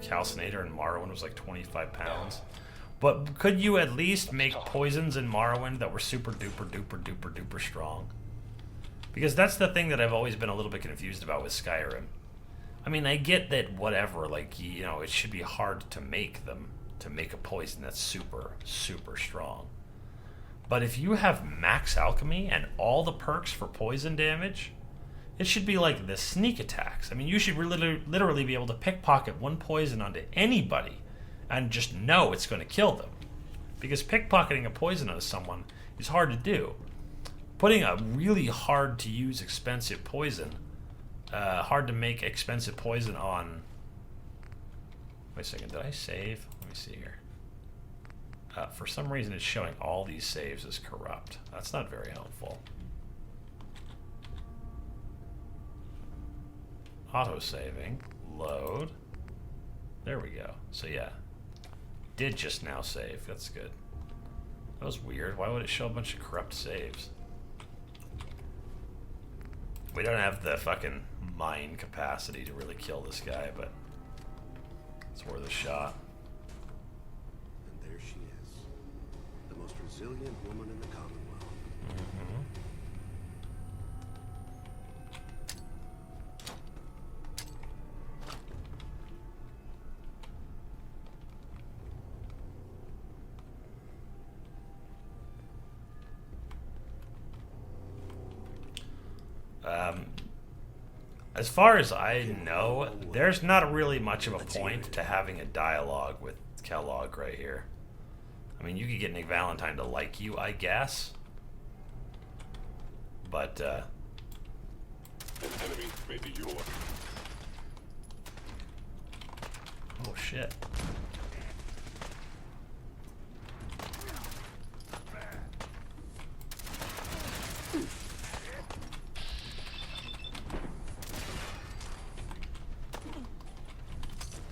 Calcinator and Morrowind was like 25 pounds. But could you at least make poisons in Morrowind that were super duper duper duper duper strong? Because that's the thing that I've always been a little bit confused about with Skyrim. I mean, I get that whatever, like, you know, it should be hard to make them, to make a poison that's super, super strong. But if you have max alchemy and all the perks for poison damage, it should be like the sneak attacks. I mean, you should literally be able to pickpocket one poison onto anybody and just know it's going to kill them. Because pickpocketing a poison onto someone is hard to do. Putting a really hard to use expensive poison, hard to make expensive poison on... Wait a second, did I save? Let me see here. For some reason it's showing all these saves as corrupt. That's not very helpful. Auto-saving. Load. There we go. So yeah. Did just now save. That's good. That was weird. Why would it show a bunch of corrupt saves? We don't have the fucking mind capacity to really kill this guy, but it's worth a shot. And there she is. The most resilient woman in the Commonwealth. Mm-hmm. As far as I know, there's not really much of a point to having a dialogue with Kellogg right here. I mean, you could get Nick Valentine to like you, I guess. But, An enemy may be yours. oh shit.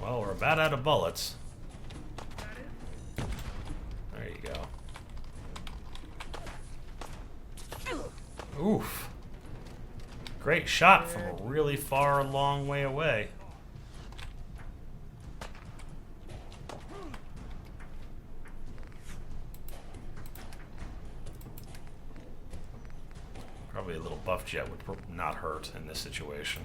Well, we're about out of bullets. There you go. Oof. Great shot from a really far, long way away. Probably a little buff jet would not hurt in this situation.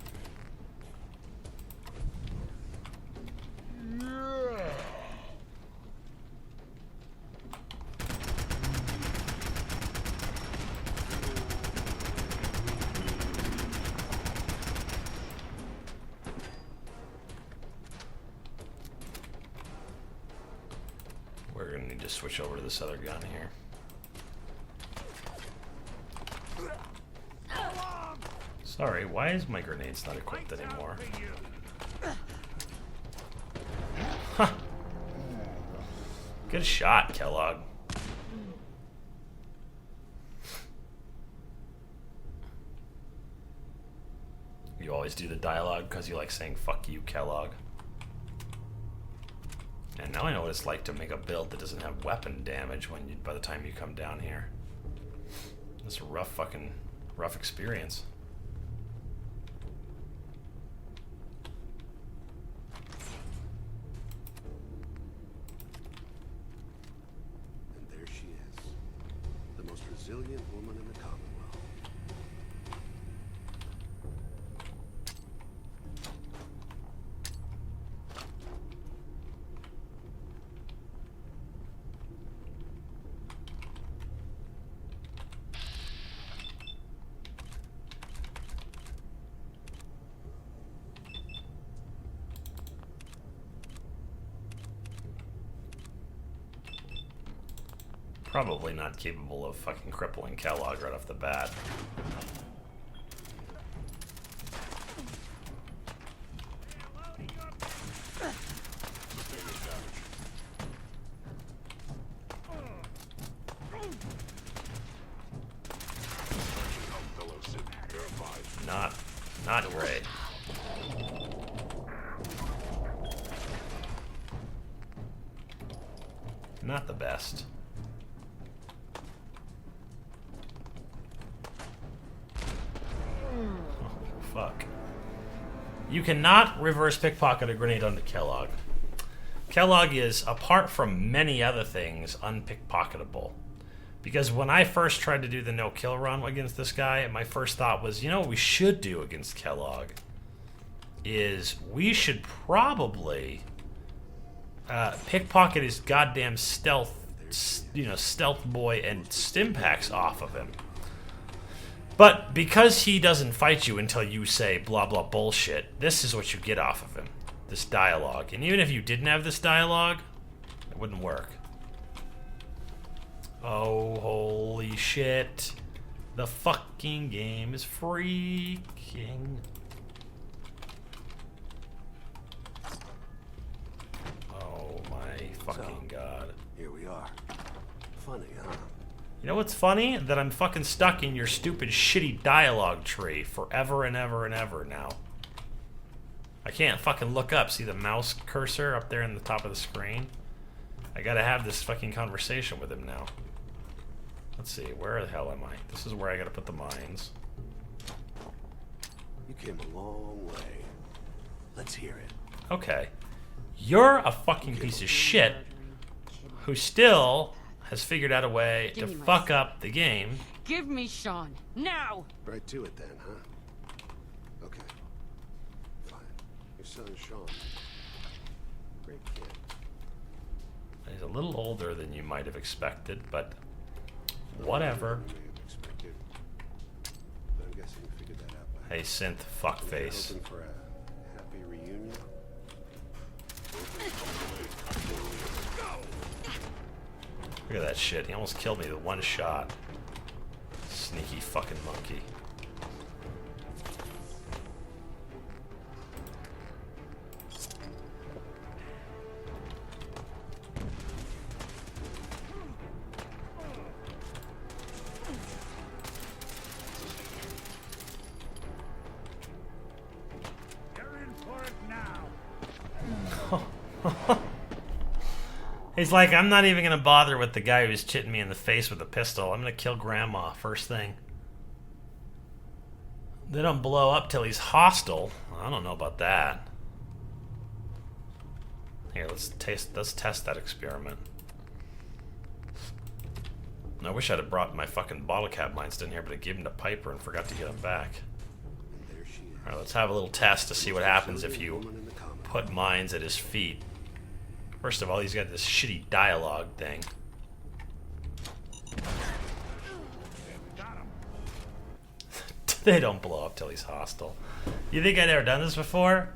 We're gonna need to switch over to this other gun here. Sorry, why is my grenades not equipped anymore? Huh. Good shot, Kellogg. You always do the dialogue because you like saying "fuck you, Kellogg." And now I know what it's like to make a build that doesn't have weapon damage when by the time you come down here. It's a rough experience. And there she is. The most resilient woman in the Commonwealth. Probably not capable of fucking crippling Kellogg right off the bat. Not great. Not the best. Oh, fuck. You cannot reverse pickpocket a grenade onto Kellogg. Kellogg is, apart from many other things, unpickpocketable. Because when I first tried to do the no-kill run against this guy, my first thought was, you know what we should do against Kellogg? Is we should probably pickpocket his goddamn stealth, stealth boy and stim packs off of him. But because he doesn't fight you until you say blah blah bullshit, this is what you get off of him. This dialogue. And even if you didn't have this dialogue, it wouldn't work. Oh, holy shit. The fucking game is freaking... Oh my fucking god. Here we are. Funny, huh? You know what's funny? That I'm fucking stuck in your stupid shitty dialogue tree forever and ever and ever now. I can't fucking look up. See the mouse cursor up there in the top of the screen? I gotta have this fucking conversation with him now. Let's see, where the hell am I? This is where I gotta put the mines. You came a long way. Let's hear it. Okay. You're a fucking piece of shit who still has figured out a way to fuck up the game. Give me Sean, now! Right to it then, huh? Okay. Fine. Your son, Sean. Great kid. He's a little older than you might have expected, but whatever. You may have expected. But I'm guessing you figured that out by Hey, synth fuckface. hoping for a happy reunion. Look at that shit. He almost killed me with one shot. Sneaky fucking monkey. He's like, I'm not even gonna bother with the guy who's hitting me in the face with a pistol. I'm gonna kill Grandma first thing. They don't blow up till he's hostile. I don't know about that. Here, let's test that experiment. I wish I'd have brought my fucking bottle cap mines in here, but I gave him to Piper and forgot to get them back. And there she is. Alright, let's have a little test to see what happens if you Woman in the comic. put mines at his feet. First of all, he's got this shitty dialogue thing. They don't blow up till he's hostile. You think I'd ever done this before?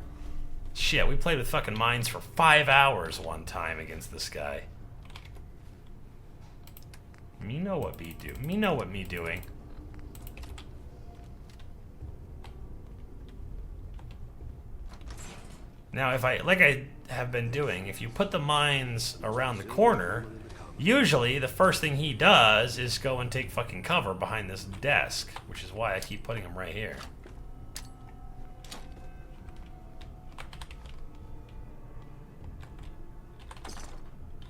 Shit, we played with fucking mines for 5 hours one time against this guy. Me know what me do. Me know what me doing. Now, if I, like I have been doing, if you put the mines around the corner, usually the first thing he does is go and take fucking cover behind this desk, which is why I keep putting him right here.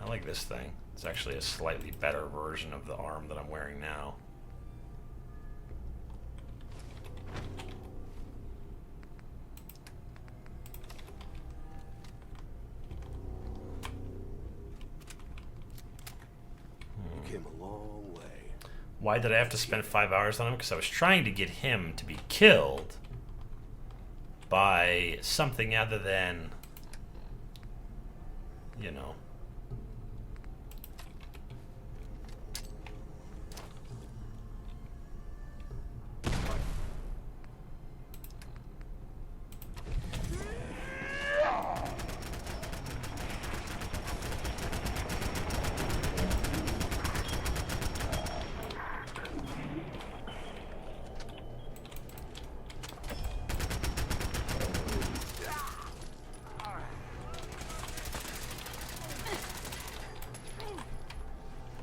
I like this thing. It's actually a slightly better version of the arm that I'm wearing now. You came a long way. Why did I have to spend 5 hours on him? Because I was trying to get him to be killed by something other than, you know.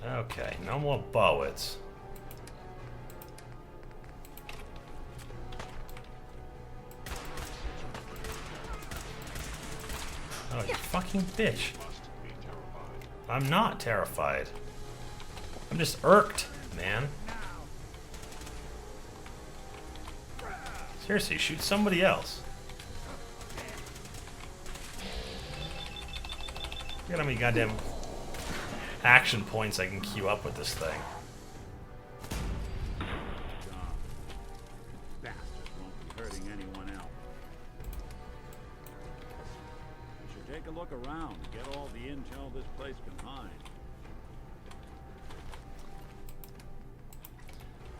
Okay, no more bullets. Oh, you fucking bitch. I'm not terrified. I'm just irked, man. Seriously, shoot somebody else. Look at how many goddamn action points I can queue up with this thing. Bastard won't be hurting anyone else. You should take a look around and get all the intel this place can hide.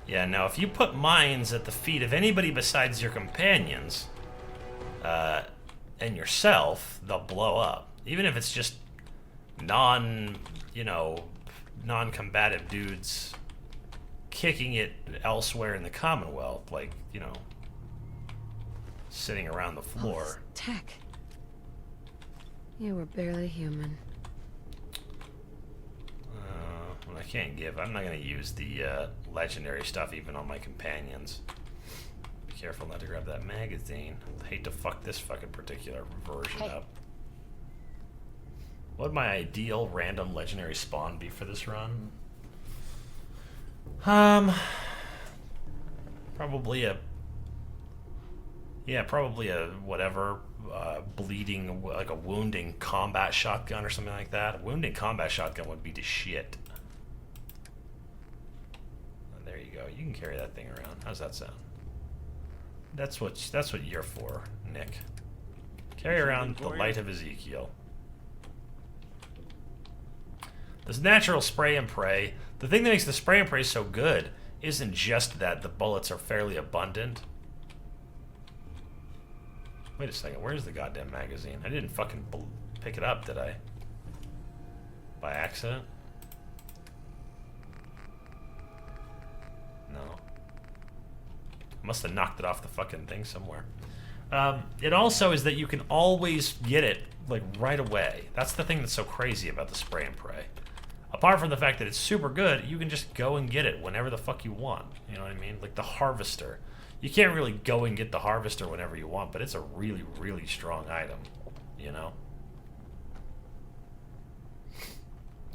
Yeah, now if you put mines at the feet of anybody besides your companions, and yourself, they'll blow up. Even if it's just non-combative dudes kicking it elsewhere in the Commonwealth, like, sitting around the floor. All this tech. You were barely human. Well, I can't give. I'm not going to use the legendary stuff even on my companions. Be careful not to grab that magazine. I hate to fuck this fucking particular version up. What would my ideal random legendary spawn be for this run? Probably a whatever, bleeding, like a wounding combat shotgun or something like that. A wounding combat shotgun would be the shit. There you go. You can carry that thing around. How's that sound? That's what you're for, Nick. Carry around the light of Ezekiel. This natural spray and pray. The thing that makes the spray and pray so good isn't just that the bullets are fairly abundant. Wait a second, where's the goddamn magazine? I didn't fucking pick it up, did I? By accident? No. I must have knocked it off the fucking thing somewhere. It also is that you can always get it, like, right away. That's the thing that's so crazy about the spray and pray. Apart from the fact that it's super good, you can just go and get it whenever the fuck you want. You know what I mean? Like the harvester. You can't really go and get the harvester whenever you want, but it's a really, really strong item, you know?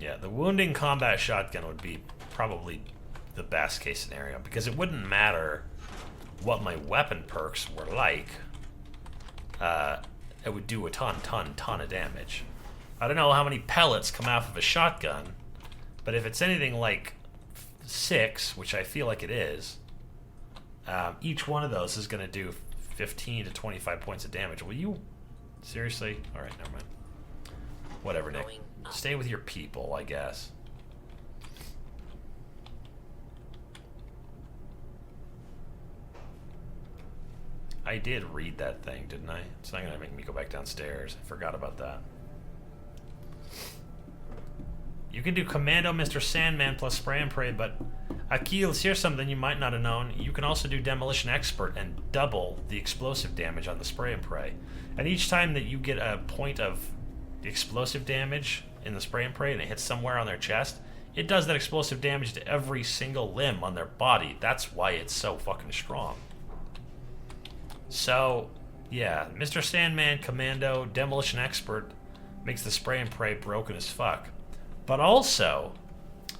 Yeah, the wounding combat shotgun would be probably the best case scenario, because it wouldn't matter what my weapon perks were like. It would do a ton of damage. I don't know how many pellets come off of a shotgun, but if it's anything like 6, which I feel like it is, each one of those is going to do 15 to 25 points of damage. Will you... Seriously? Alright, never mind. Whatever, Nick. Stay with your people, I guess. I did read that thing, didn't I? It's not going to make me go back downstairs. I forgot about that. You can do Commando Mr. Sandman plus Spray and Pray, but Achilles, here's something you might not have known. You can also do Demolition Expert and double the explosive damage on the Spray and Pray. And each time that you get a point of explosive damage in the Spray and Pray and it hits somewhere on their chest, it does that explosive damage to every single limb on their body. That's why it's so fucking strong. So, yeah, Mr. Sandman, Commando, Demolition Expert makes the Spray and Pray broken as fuck. But also, it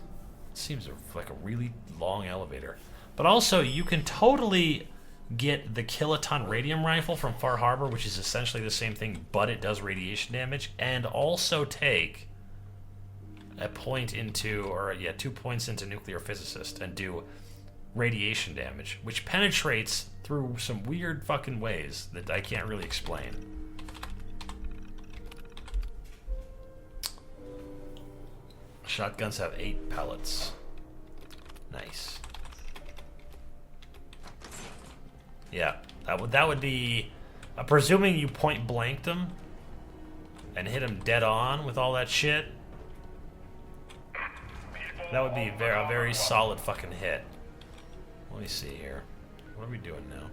seems like a really long elevator. But also, you can totally get the Kiloton Radium Rifle from Far Harbor, which is essentially the same thing, but it does radiation damage, and also take a point into, or yeah, 2 points into Nuclear Physicist and do radiation damage, which penetrates through some weird fucking ways that I can't really explain. Shotguns have 8 pellets. Nice. Yeah, that would be... presuming you point blanked them and hit them dead on with all that shit, that would be a very solid fucking hit. Let me see here. What are we doing now?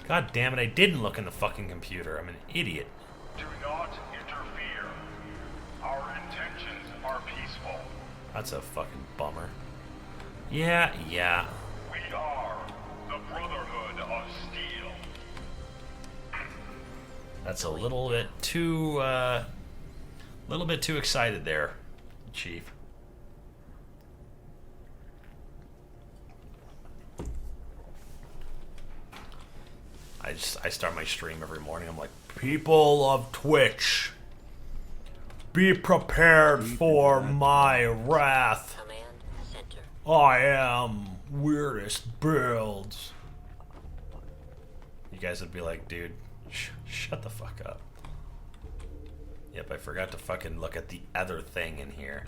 God damn it, I didn't look in the fucking computer. I'm an idiot. Do not interfere. Our intentions are peaceful. That's a fucking bummer. Yeah. We are the Brotherhood of Steel. That's a little bit too excited there, Chief. I start my stream every morning. I'm like, people of Twitch, Be prepared for my wrath. Command center. I am WeirdistBuilds. You guys would be like, dude, shut the fuck up. Yep, I forgot to fucking look at the other thing in here.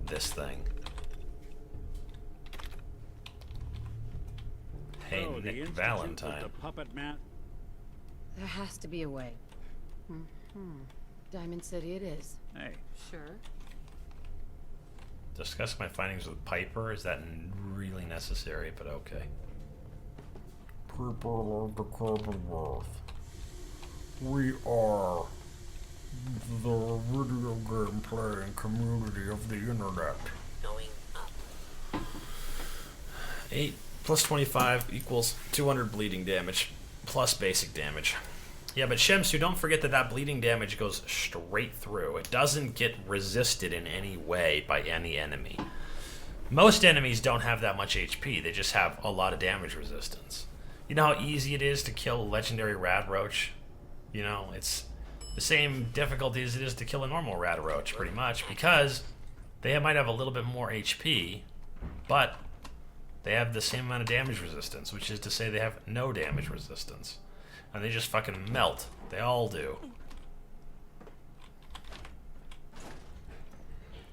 This thing. Hey, So, the Nick Institute Valentine. with the puppet mat. There has to be a way. Diamond City it is. Hey, Sure. Discuss my findings with Piper. Is that really necessary? But okay. People of the Commonwealth. We are the video game playing community of the internet. Going up. 8 plus 25 equals 200 bleeding damage plus basic damage. Yeah, but Shemsu, don't forget that that bleeding damage goes straight through. It doesn't get resisted in any way by any enemy. Most enemies don't have that much HP. They just have a lot of damage resistance. You know how easy it is to kill a legendary rad roach? You know, it's the same difficulty as it is to kill a normal rad roach, pretty much, because they might have a little bit more HP, but they have the same amount of damage resistance, which is to say they have no damage resistance. And they just fucking melt. They all do.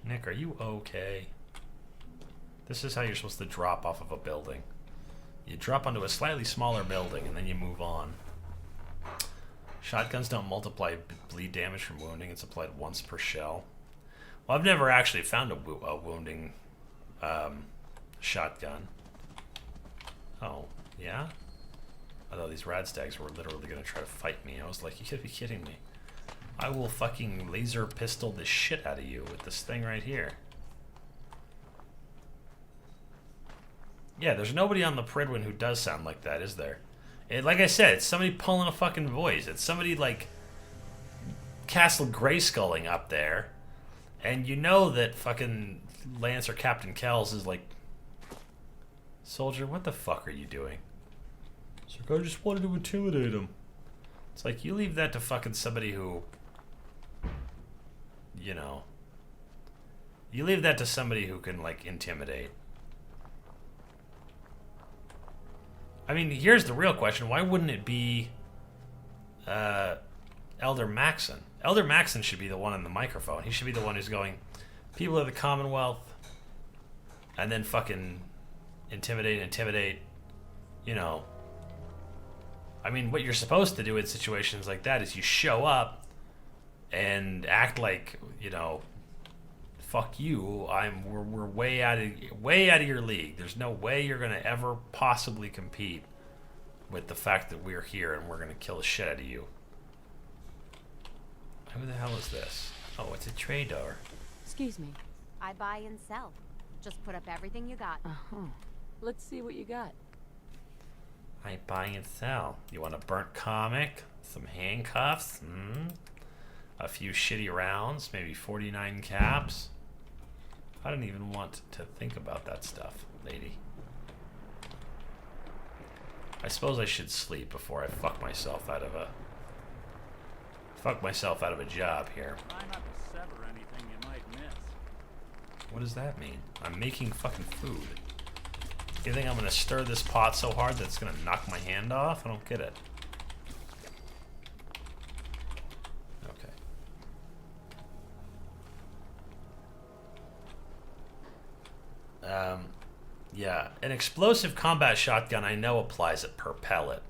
Nick, are you okay? This is how you're supposed to drop off of a building. You drop onto a slightly smaller building and then you move on. Shotguns don't multiply bleed damage from wounding. It's applied once per shell. Well, I've never actually found a wounding shotgun. Oh, yeah? I thought these radstags were literally going to try to fight me. I was like, you gotta be kidding me. I will fucking laser pistol the shit out of you with this thing right here. Yeah, there's nobody on the Pridwin who does sound like that, is there? Like I said, it's somebody pulling a fucking voice. It's somebody like Castle Grayskulling up there. And you know that fucking Lancer Captain Kells is like, soldier, what the fuck are you doing? It's like, I just wanted to intimidate him. It's like, you leave that to fucking somebody who, you know, you leave that to somebody who can, like, intimidate. I mean, here's the real question. Why wouldn't it be Elder Maxon? Elder Maxon should be the one on the microphone. He should be the one who's going, people of the Commonwealth, and then fucking intimidate, you know. I mean, what you're supposed to do in situations like that is you show up and act like, you know, fuck you. We're way out of your league. There's no way you're gonna ever possibly compete with the fact that we're here and we're gonna kill the shit out of you. Who the hell is this? Oh, it's a trader. Excuse me. I buy and sell. Just put up everything you got. Let's see what you got. I buy and sell. You want a burnt comic? Some handcuffs? A few shitty rounds? Maybe 49 caps? I don't even want to think about that stuff, lady. I suppose I should sleep before I fuck myself out of a job here. Try not to sever anything you might miss. What does that mean? I'm making fucking food. You think I'm gonna stir this pot so hard that it's gonna knock my hand off? I don't get it. Okay. Yeah, an explosive combat shotgun I know applies it per pellet.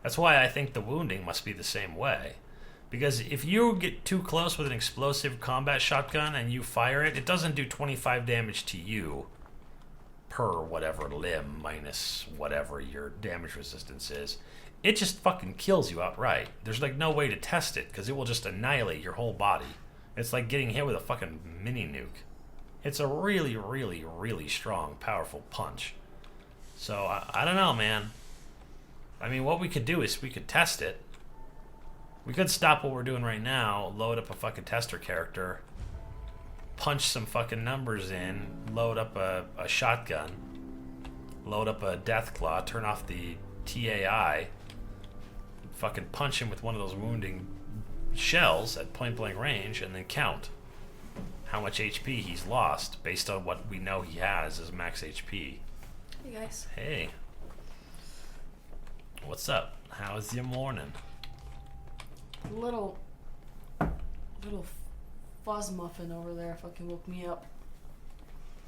That's why I think the wounding must be the same way. Because if you get too close with an explosive combat shotgun and you fire it, it doesn't do 25 damage to you per whatever limb minus whatever your damage resistance is. It just fucking kills you outright. There's like no way to test it because it will just annihilate your whole body. It's like getting hit with a fucking mini nuke. It's a really, really, really strong, powerful punch. So, I don't know, man. I mean, what we could do is we could test it. We could stop what we're doing right now, load up a fucking tester character, punch some fucking numbers in, load up a shotgun, load up a Deathclaw, turn off the TAI, fucking punch him with one of those wounding shells at point blank range and then count how much HP he's lost based on what we know he has as max HP. Hey guys. Hey. What's up? How's your morning? Little fuzz muffin over there fucking woke me up.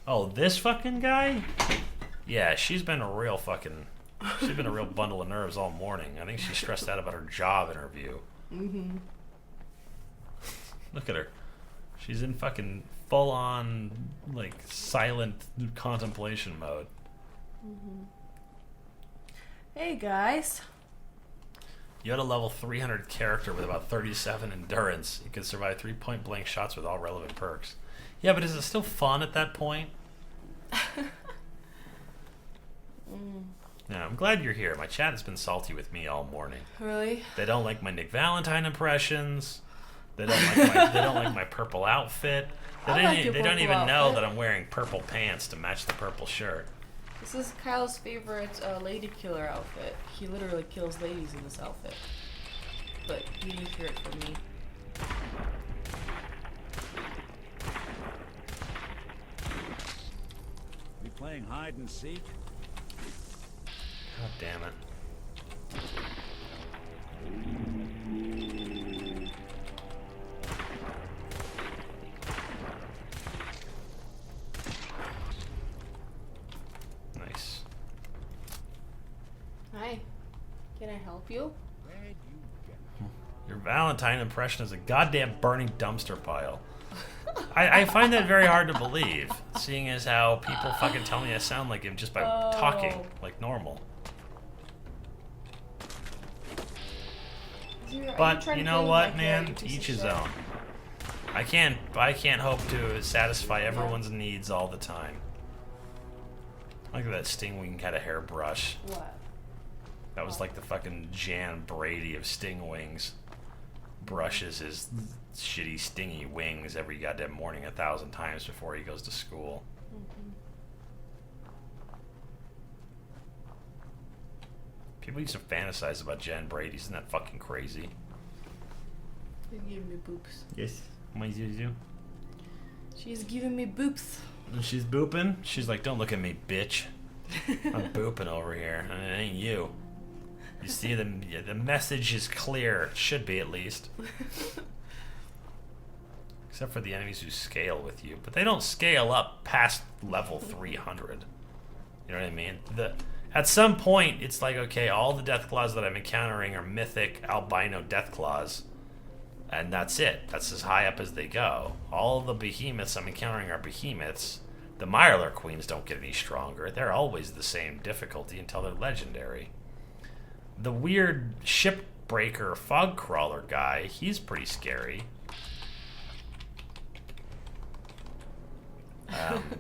Oh, this fucking guy? Yeah, she's been a real bundle of nerves all morning. I think she's stressed out about her job interview. Mm-hmm. Look at her. She's in fucking full-on, like, silent contemplation mode. Mm-hmm. Hey guys. You had a level 300 character with about 37 endurance. You could survive 3 point-blank shots with all relevant perks. Yeah, but is it still fun at that point? Yeah, I'm glad you're here. My chat has been salty with me all morning. Really? They don't like my Nick Valentine impressions. They don't like my purple outfit. They don't even know that I'm wearing purple pants to match the purple shirt. This is Kyle's favorite lady killer outfit. He literally kills ladies in this outfit. But he didn't hear it from me. We playing hide and seek? God damn it. Nice. Hi. Can I help you? Your Valentine impression is a goddamn burning dumpster pile. I find that very hard to believe, seeing as how people fucking tell me I sound like him just by talking like normal. But you know what, man? To each his own. I can't hope to satisfy everyone's needs all the time. Look at that Stingwing had a hairbrush. What? That was like the fucking Jan Brady of Stingwings. Brushes his shitty stingy wings every goddamn morning 1,000 times before he goes to school. People used to fantasize about Jan Brady. Isn't that fucking crazy? She's giving me boobs. Yes. What did you do? She's giving me boobs. And she's booping? She's like, don't look at me, bitch. I'm booping over here. And it ain't you. You see, the message is clear. It should be, at least. Except for the enemies who scale with you. But they don't scale up past level 300. You know what I mean? At some point, it's like, okay, all the Deathclaws that I'm encountering are mythic albino Deathclaws. And that's it. That's as high up as they go. All the behemoths I'm encountering are behemoths. The Mirelurk Queens don't get any stronger. They're always the same difficulty until they're legendary. The weird shipbreaker fog crawler guy, he's pretty scary.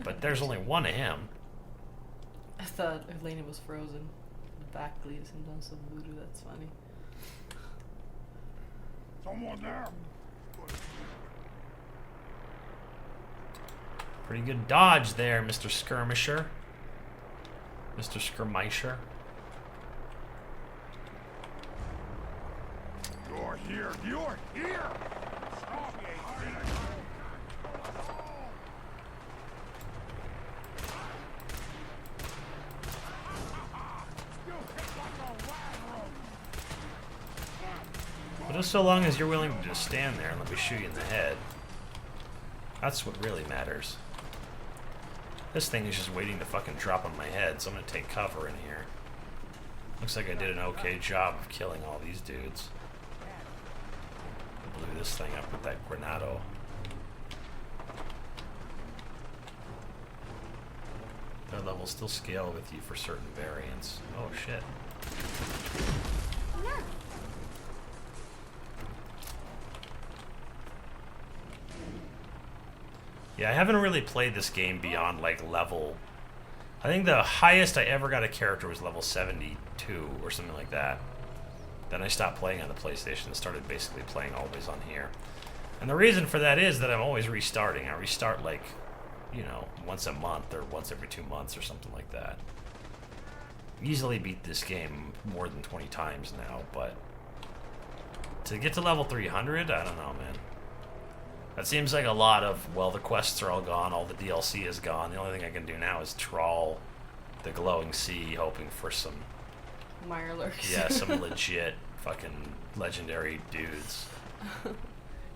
But there's only one of him. I thought Elena was frozen. The back leaves him down some voodoo. That's funny. Someone there. Pretty good dodge there, Mr. Skirmisher. Mr. Skirmisher. You're here. You're here. Stop me. But just so long as you're willing to just stand there and let me shoot you in the head. That's what really matters. This thing is just waiting to fucking drop on my head, so I'm gonna take cover in here. Looks like I did an okay job of killing all these dudes. Blew this thing up with that Granado. Their levels still scale with you for certain variants. Oh shit. Yeah, I haven't really played this game beyond like level... I think the highest I ever got a character was level 72 or something like that. Then I stopped playing on the PlayStation and started basically playing always on here. And the reason for that is that I'm always restarting. I restart like, you know, once a month or once every 2 months or something like that. Easily beat this game more than 20 times now, but To get to level 300, I don't know, man. That seems like a lot of, well, the quests are all gone, all the DLC is gone. The only thing I can do now is trawl the glowing sea, hoping for some, Mirelurks. yeah, some legit fucking legendary dudes.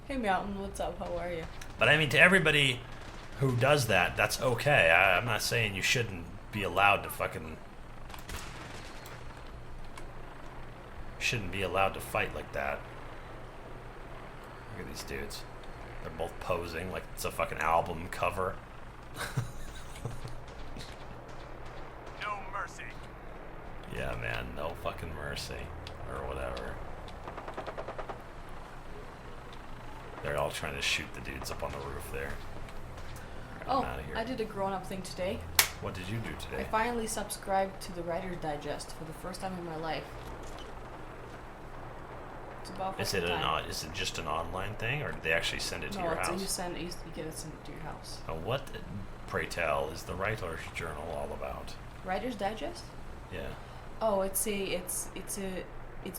Hey Mountain, what's up? How are you? But I mean, to everybody who does that, that's okay. I'm not saying you shouldn't be allowed to fucking... Shouldn't be allowed to fight like that. Look at these dudes. They're both posing like it's a fucking album cover. No mercy. Yeah, man, no fucking mercy. Or whatever. They're all trying to shoot the dudes up on the roof there. Oh, I'm outta here. I did a grown-up thing today. What did you do I today? finally subscribed to the Writer's Digest for the first time in my life. It's about Is it fucking time. is it just an online thing, or did they actually send it to No, your it's house? you get it sent to your house. What, pray tell, is the Writer's Journal all about? Writer's Digest? Yeah. Oh, it's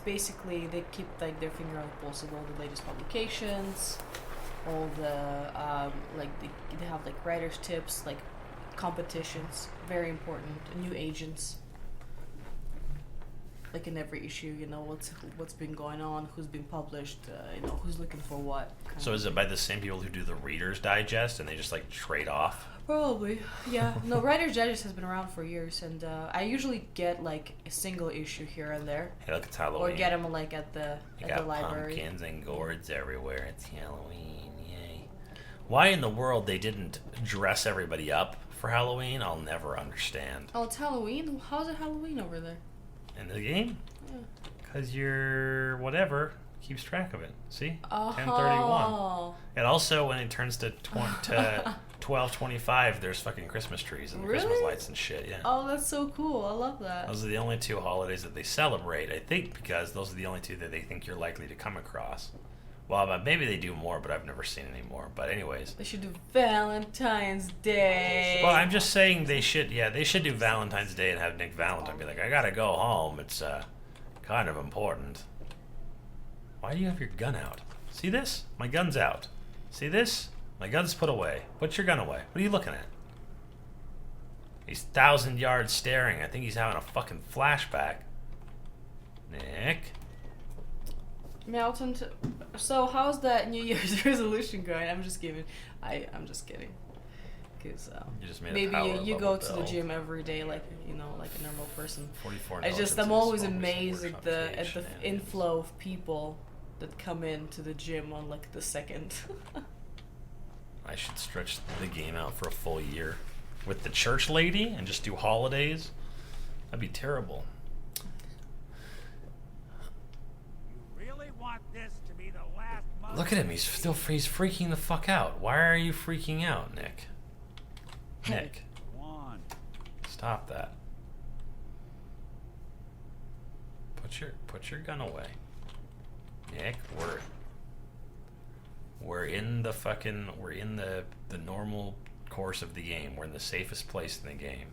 basically they keep like their finger on the pulse of all the latest publications, all the like they have like writers tips, like competitions, very important, new agents. Like in every issue, you know what's been going on, who's been published, you know who's looking for what. So is it by the same people who do the Reader's Digest, and they just like trade off? Probably, yeah. No, Writer's Digest has been around for years, and I usually get like a single issue here and there, Hey, look, it's Halloween. or get them like at the You at the got library. pumpkins and gourds everywhere. It's Halloween, yay! Why in the world they didn't dress everybody up for Halloween? I'll never understand. Oh, it's Halloween. How's it Halloween over there? In the game? Yeah. Because your whatever keeps track of it. See? Oh. 10:31. And also, when it turns to 12:25, there's fucking Christmas trees and Christmas Really? lights and shit. Yeah. Oh, that's so cool. I love that. Those are the only two holidays that they celebrate, I think, because those are the only two that they think you're likely to come across. Well, maybe they do more, but I've never seen any more. But anyways. They should do Valentine's Day. Well, I'm just saying they should do Valentine's Day and have Nick Valentine be like, I gotta go home. It's kind of important. Why do you have your gun out? See this? My gun's out. See this? My gun's put away. Put your gun away. What are you looking at? He's 1,000 yards staring. I think he's having a fucking flashback. Nick? Melton, so how's that New Year's resolution going? I'm just kidding. I'm just kidding. Cause You just made a maybe power you level go to the build. gym every day, like you know, like a normal person. 44 I'm intelligence always is amazed focus at on the workshop shenanigans. inflow of people that come into the gym on like the second. I should stretch the game out for a full year with the church lady and just do holidays. That'd be terrible. You really want this to be the last month? Look at him. He's freaking the fuck out. Why are you freaking out, Nick? Nick, Go on. stop that. Put your gun away. Nick, we're in the normal course of the game. We're in the safest place in the game.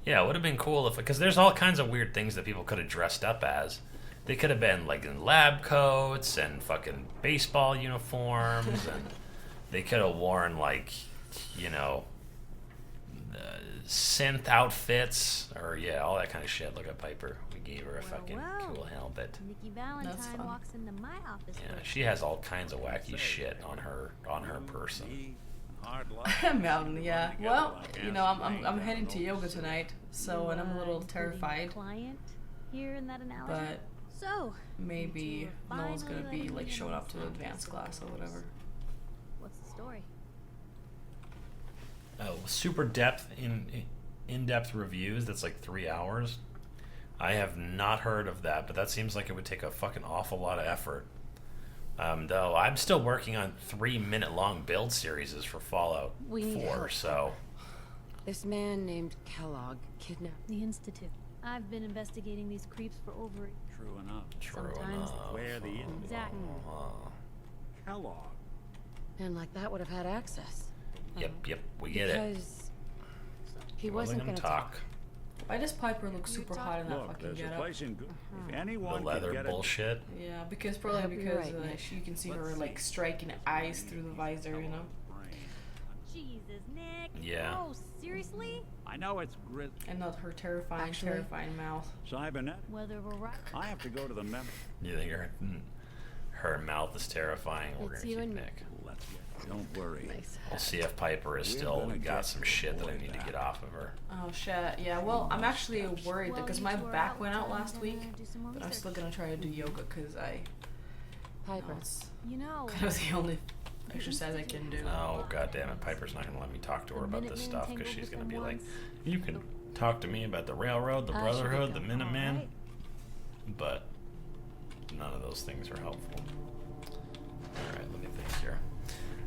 Yeah, it would have been cool if, because there's all kinds of weird things that people could have dressed up as. They could have been like in lab coats and fucking baseball uniforms, and they could have worn like, you know, synth outfits, or yeah, all that kind of shit. Look at Piper. We gave her a fucking cool helmet. Nikki That's Valentine fun. walks into my office. Yeah, first. she has all kinds of wacky shit on her person. Me, hard luck. Mountain, yeah. Together Well, like you know, I'm ass heading to laying yoga down tonight, so and I'm a little including terrified, Client here in that analogy. but So, maybe Are no one's finally gonna be letting like me showing in up to the on advanced some class or things. whatever. what's the story? Oh, super in-depth reviews. That's like 3 hours. I have not heard of that, but that seems like it would take a fucking awful lot of effort. Though I'm still working on 3-minute-long build series for Fallout We need 4, help. so This man named Kellogg kidnapped. The Institute. I've been investigating these creeps for over. True enough. true Sometimes enough. Where the info? Exactly. Kellogg. And like that would have had access. Yep, we get it. Because He Letting wasn't him gonna talk. Why does Piper look super hot in that Look, fucking there's a getup? place in good. If The anyone could leather get bullshit. Yeah, because I probably hope you're because right, Nick. you can see her Let's like see. striking eyes through the visor, you know, Jesus, Nick. Yeah. Oh, seriously? I know it's grit. and not her terrifying, Actually- terrifying mouth. Cybernet. Whether we're right. I have to go to the mem. You think her mouth is terrifying? We're It's gonna you keep and me. Nick. Let's don't worry. Nice. We'll see if Piper is We're still gonna got get some shit that I avoid need to that. get off of her. Oh shit, yeah. Well, I'm actually worried Well, because you my two are back out, went out I'm last gonna week, do some more but I'm still research. gonna try to do yoga because Piper. it's You know, kind of the only exercise I can do. Oh god damn it! Piper's not gonna let me talk to her The about this Minutemen stuff because tangled she's with gonna them be like, once. "You can talk to me about the railroad, the I should Brotherhood, go. the Minutemen," Alright. but none of those things are helpful. All right, let